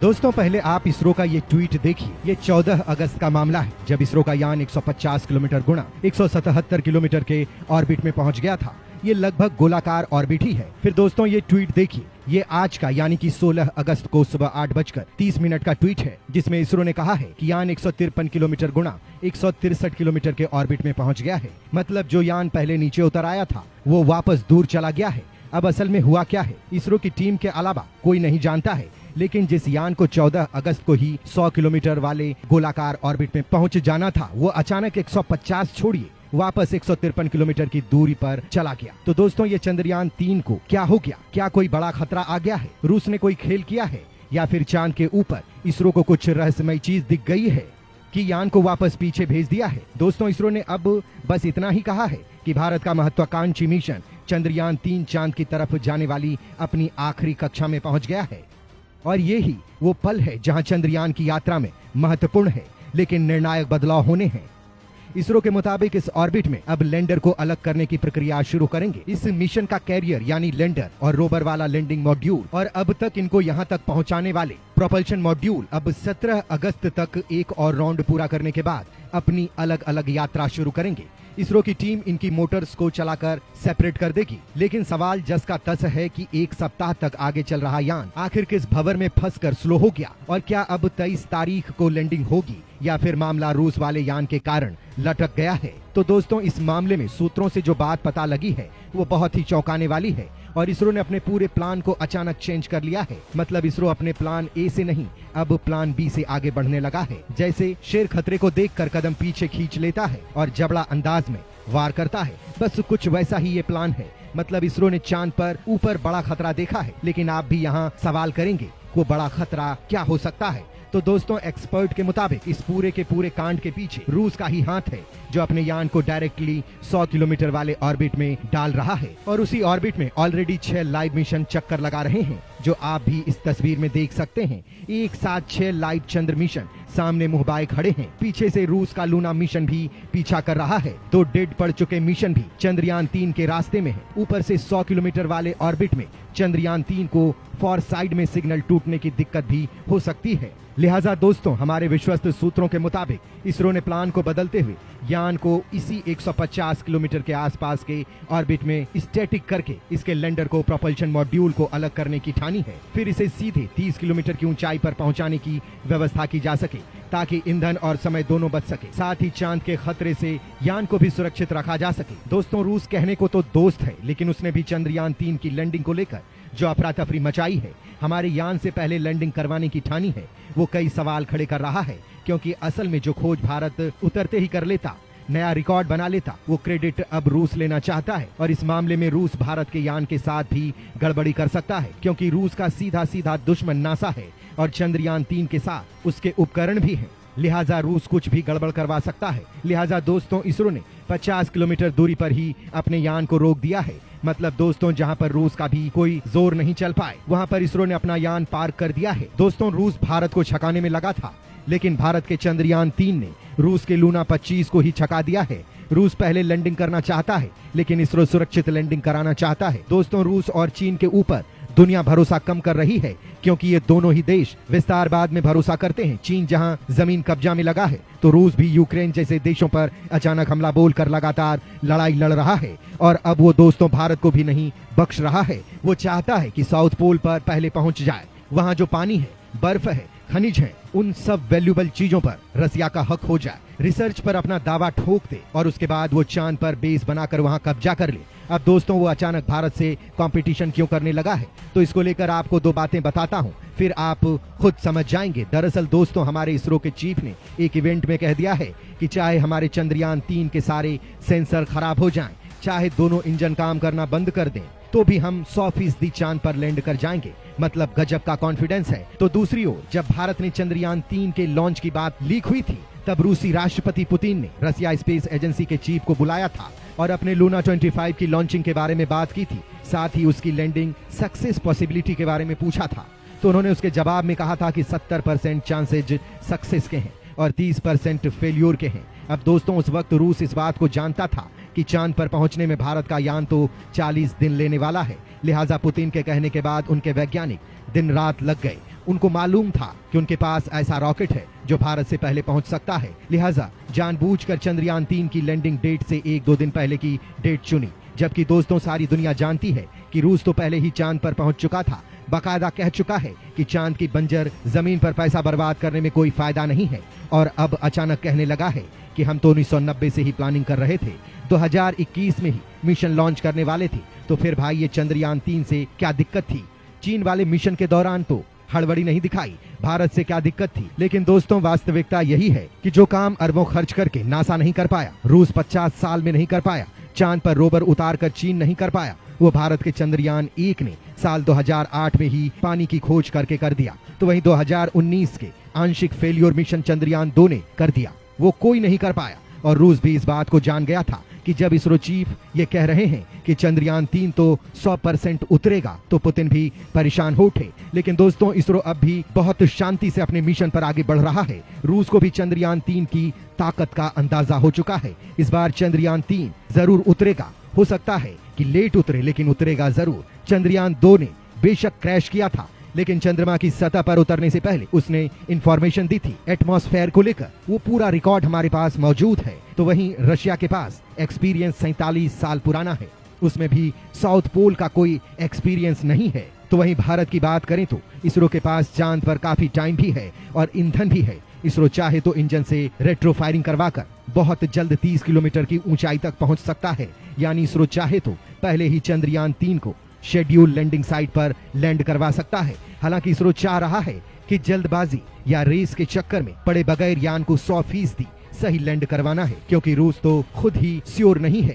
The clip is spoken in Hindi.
दोस्तों पहले आप इसरो का ये ट्वीट देखिए। ये 14 अगस्त का मामला है जब इसरो का यान 150 किलोमीटर गुणा 177 किलोमीटर के ऑर्बिट में पहुंच गया था। ये लगभग गोलाकार ऑर्बिट ही है। फिर दोस्तों ये ट्वीट देखिए। ये आज का यानी कि 16 अगस्त को सुबह 8:30 का ट्वीट है जिसमें इसरो ने कहा है कि यान 153 किलोमीटर गुणा 163 किलोमीटर के ऑर्बिट में पहुंच गया है। मतलब जो यान पहले नीचे उतर आया था वो वापस दूर चला गया है। अब असल में हुआ क्या है इसरो की टीम के अलावा कोई नहीं जानता है, लेकिन जिस यान को 14 अगस्त को ही 100 किलोमीटर वाले गोलाकार ऑर्बिट में पहुंच जाना था वो अचानक 150 छोड़िए वापस 153 किलोमीटर की दूरी पर चला गया। तो दोस्तों ये चंद्रयान 3 को क्या हो गया? क्या कोई बड़ा खतरा आ गया है? रूस ने कोई खेल किया है या फिर चांद के ऊपर इसरो को कुछ रहस्यमय चीज दिख गई है कि यान को वापस पीछे भेज दिया है? दोस्तों इसरो ने अब बस इतना ही कहा है कि भारत का महत्वाकांक्षी मिशन चंद्रयान 3 चांद की तरफ जाने वाली अपनी आखिरी कक्षा में पहुंच गया है और ये ही वो पल है जहां चंद्रयान की यात्रा में महत्वपूर्ण है लेकिन निर्णायक बदलाव होने हैं। इसरो के मुताबिक इस ऑर्बिट में अब लैंडर को अलग करने की प्रक्रिया शुरू करेंगे। इस मिशन का कैरियर यानी लैंडर और रोवर वाला लैंडिंग मॉड्यूल और अब तक इनको यहाँ तक पहुँचाने वाले प्रोपल्शन मॉड्यूल अब 17 अगस्त तक एक और राउंड पूरा करने के बाद अपनी अलग अलग यात्रा शुरू करेंगे। इसरो की टीम इनकी मोटर्स को चलाकर सेपरेट कर देगी, लेकिन सवाल जस का तस है कि एक सप्ताह तक आगे चल रहा यान आखिर किस भंवर में फंसकर स्लो हो गया और क्या अब 23 तारीख को लैंडिंग होगी या फिर मामला रूस वाले यान के कारण लटक गया है? तो दोस्तों इस मामले में सूत्रों से जो बात पता लगी है वो बहुत ही चौंकाने वाली है और इसरो ने अपने पूरे प्लान को अचानक चेंज कर लिया है। मतलब इसरो अपने प्लान ए से नहीं अब प्लान बी से आगे बढ़ने लगा है। जैसे शेर खतरे को देखकर कदम पीछे खींच लेता है और जबड़ा अंदाज में वार करता है, बस कुछ वैसा ही ये प्लान है। मतलब इसरो ने चांद पर ऊपर बड़ा खतरा देखा है, लेकिन आप भी यहाँ सवाल करेंगे वो बड़ा खतरा क्या हो सकता है? तो दोस्तों एक्सपर्ट के मुताबिक इस पूरे के पूरे कांड के पीछे रूस का ही हाथ है जो अपने यान को डायरेक्टली 100 किलोमीटर वाले ऑर्बिट में डाल रहा है और उसी ऑर्बिट में ऑलरेडी 6 लाइव मिशन चक्कर लगा रहे हैं जो आप भी इस तस्वीर में देख सकते हैं। एक साथ 6 लाइव चंद्र मिशन सामने मुंह बाए खड़े हैं। पीछे से रूस का लूना मिशन भी पीछा कर रहा है। 2 डेड पड़ चुके मिशन भी चंद्रयान 3 के रास्ते में है। ऊपर से 100 किलोमीटर वाले ऑर्बिट में चंद्रयान 3 को फॉर साइड में सिग्नल टूटने की दिक्कत भी हो सकती है। लिहाजा दोस्तों हमारे विश्वस्त सूत्रों के मुताबिक इसरो ने प्लान को बदलते हुए यान को इसी 150 किलोमीटर के आसपास के ऑर्बिट में स्टैटिक करके इसके लैंडर को प्रोपल्शन मॉड्यूल को अलग करने की ठानी है। फिर इसे सीधे 30 किलोमीटर की ऊंचाई पर पहुंचाने की व्यवस्था की जा सके ताकि ईंधन और समय दोनों बच सके, साथ ही चांद के खतरे से यान को भी सुरक्षित रखा जा सके। दोस्तों रूस कहने को तो दोस्त है, लेकिन उसने भी चंद्रयान 3 की लैंडिंग को लेकर जो अफरा तफरी मचाई है, हमारे यान से पहले लैंडिंग करवाने की ठानी है, वो कई सवाल खड़े कर रहा है। क्योंकि असल में जो खोज भारत उतरते ही कर लेता, नया रिकॉर्ड बना लेता, वो क्रेडिट अब रूस लेना चाहता है और इस मामले में रूस भारत के यान के साथ भी गड़बड़ी कर सकता है क्योंकि रूस का सीधा सीधा दुश्मन नासा है और चंद्रयान 3 के साथ उसके उपकरण भी हैं। लिहाजा रूस कुछ भी गड़बड़ करवा सकता है। लिहाजा दोस्तों इसरो ने 50 किलोमीटर दूरी पर ही अपने यान को रोक दिया है। मतलब दोस्तों जहां पर रूस का भी कोई जोर नहीं चल पाए वहां पर इसरो ने अपना यान पार्क कर दिया है। दोस्तों रूस भारत को छकाने में लगा था, लेकिन भारत के चंद्रयान 3 ने रूस के लूना 25 को ही छका दिया है। रूस पहले लैंडिंग करना चाहता है, लेकिन इसरो सुरक्षित लैंडिंग कराना चाहता है। दोस्तों रूस और चीन के ऊपर दुनिया भरोसा कम कर रही है क्योंकि ये दोनों ही देश विस्तारवाद में भरोसा करते हैं। चीन जहां जमीन कब्जा में लगा है तो रूस भी यूक्रेन जैसे देशों पर अचानक हमला बोलकर लगातार लड़ाई लड़ रहा है और अब वो दोस्तों भारत को भी नहीं बख्श रहा है। वो चाहता है कि साउथ पोल पर पहले पहुंच जाए। वहां जो पानी है, बर्फ है, खनिज है, उन सब वैल्यूबल चीजों पर रसिया का हक हो जाए। रिसर्च पर अपना दावा ठोक दे और उसके बाद वो चांद पर बेस बनाकर वहां कब्जा कर ले। अब दोस्तों वो अचानक भारत से कंपटीशन क्यों करने लगा है, तो इसको लेकर आपको 2 बातें बताता हूं, फिर आप खुद समझ जाएंगे। दरअसल दोस्तों हमारे इसरो के चीफ ने एक इवेंट में कह दिया है कि चाहे हमारे चंद्रयान 3 के सारे सेंसर खराब हो जाएं, चाहे दोनों इंजन काम करना बंद कर दें, तो भी हम 100% चांद पर लैंड कर जाएंगे। मतलब गजब का कॉन्फिडेंस है। तो दूसरी ओर जब भारत ने चंद्रयान 3 के लॉन्च की बात लीक हुई थी तब रूसी राष्ट्रपति पुतिन ने रसिया स्पेस एजेंसी के चीफ को बुलाया था और अपने लूना 25 की लॉन्चिंग के बारे में बात की थी। साथ ही उसकी लैंडिंग सक्सेस पॉसिबिलिटी के बारे में पूछा था। तो उन्होंने उसके जवाब में कहा था कि 70% चांसेज सक्सेस के हैं और 30% फेल्योर के हैं। अब दोस्तों उस वक्त रूस इस बात को जानता था कि चांद पर पहुंचने में भारत का यान तो 40 दिन लेने वाला है। लिहाजा पुतिन के कहने के बाद उनके वैज्ञानिक दिन रात लग गए उनको मालूम था कि उनके पास ऐसा रॉकेट है जो भारत से पहले पहुंच सकता है, लिहाजा जानबूझकर चंद्रयान 3 की लैंडिंग डेट से 1-2 दिन पहले की डेट चुनी। जबकि दोस्तों सारी दुनिया जानती है कि रूस तो पहले ही चांद पर पहुंच चुका था, बाकायदा कह चुका है कि चांद की बंजर जमीन पर पैसा बर्बाद करने में कोई फायदा नहीं है, और अब अचानक कहने लगा है कि हम तो 1990 से ही प्लानिंग कर रहे थे, 2021 में ही मिशन लॉन्च करने वाले थे। तो फिर भाई ये चंद्रयान 3 से क्या दिक्कत थी? चीन वाले मिशन के दौरान तो हड़बड़ी नहीं दिखाई, भारत से क्या दिक्कत थी? लेकिन दोस्तों वास्तविकता यही है कि जो काम अरबों खर्च करके नासा नहीं कर पाया, रूस 50 साल में नहीं कर पाया, चांद पर रोवर उतार कर चीन नहीं कर पाया, वो भारत के चंद्रयान 1 ने साल 2008 में ही पानी की खोज करके कर दिया। तो वहीं 2019 के आंशिक फेलियर मिशन चंद्रयान 2 ने कर दिया, वो कोई नहीं कर पाया। और रूस भी इस बात को जान गया था कि जब इसरो चीफ ये कह रहे हैं कि चंद्रयान 3 तो 100% उतरेगा, तो पुतिन भी परेशान हो उठे। लेकिन दोस्तों इसरो अब भी बहुत शांति से अपने मिशन पर आगे बढ़ रहा है। रूस को भी चंद्रयान 3 की ताकत का अंदाजा हो चुका है। इस बार चंद्रयान 3 जरूर उतरेगा, हो सकता है कि लेट उतरे लेकिन उतरेगा जरूर। चंद्रयान 2 ने बेशक क्रैश किया था, लेकिन चंद्रमा की सतह पर उतरने से पहले उसने इंफॉर्मेशन दी थी एटमॉस्फेयर को लेकर, वो पूरा रिकॉर्ड हमारे पास मौजूद है। तो वहीं रशिया के पास एक्सपीरियंस 47 साल पुराना है, उसमें भी साउथ पोल का कोई एक्सपीरियंस नहीं है। तो वहीं भारत की बात करें तो इसरो के पास चांद पर काफी टाइम भी है और ईंधन भी है। इसरो चाहे तो इंजन से रेट्रो फायरिंग करवाकर बहुत जल्द 30 किलोमीटर की ऊंचाई तक पहुंच सकता है। यानी इसरो चाहे तो पहले ही चंद्रयान 3 को शेड्यूल लैंडिंग साइट पर लैंड करवा सकता है। हालांकि इसरो चाह रहा है कि जल्दबाजी या रेस के चक्कर में पड़े बगैर यान को 100% सही लैंड करवाना है, क्योंकि रूस तो खुद ही श्योर नहीं है